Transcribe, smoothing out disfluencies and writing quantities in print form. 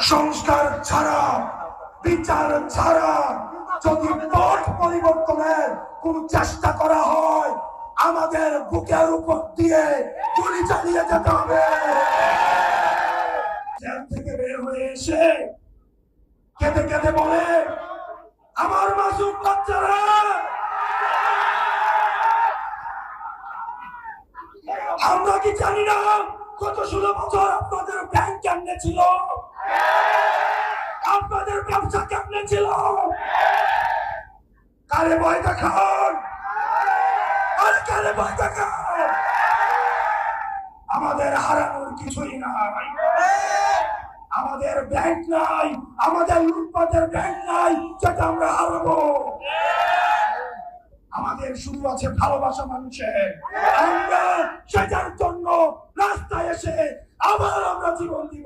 সংস্কার ছাড়া, বিচার ছাড়া যদি পথ পরিবর্তনের কোন চেষ্টা করা হয়, আমাদের বুকের উপর দিয়ে গুলি চালিয়ে যেতে হবে। জেল থেকে বের হয়ে এসে কেঁদে কেঁদে বলে, আমার মাসুম বাচ্চারা, আমরা কি জানি না গত 16 বছর আপনাদের ব্যাংক কেমনে ছিল, আপনাদের ব্যবসা কেমনে ছিল? কারে ভয় দেখান, আরে কারে ভয় দেখান? আমাদের হারানোর কিছুই নাই, আমাদের ব্যাংক নাই, আমাদের লুটপাটের ব্যাংক নাই যেটা আমরা হারাবো। আমাদের শুরু আছে ভালোবাসা মানুষের, আমরা সেটার জন্য রাস্তায় এসে আবার আমরা জীবন দিব।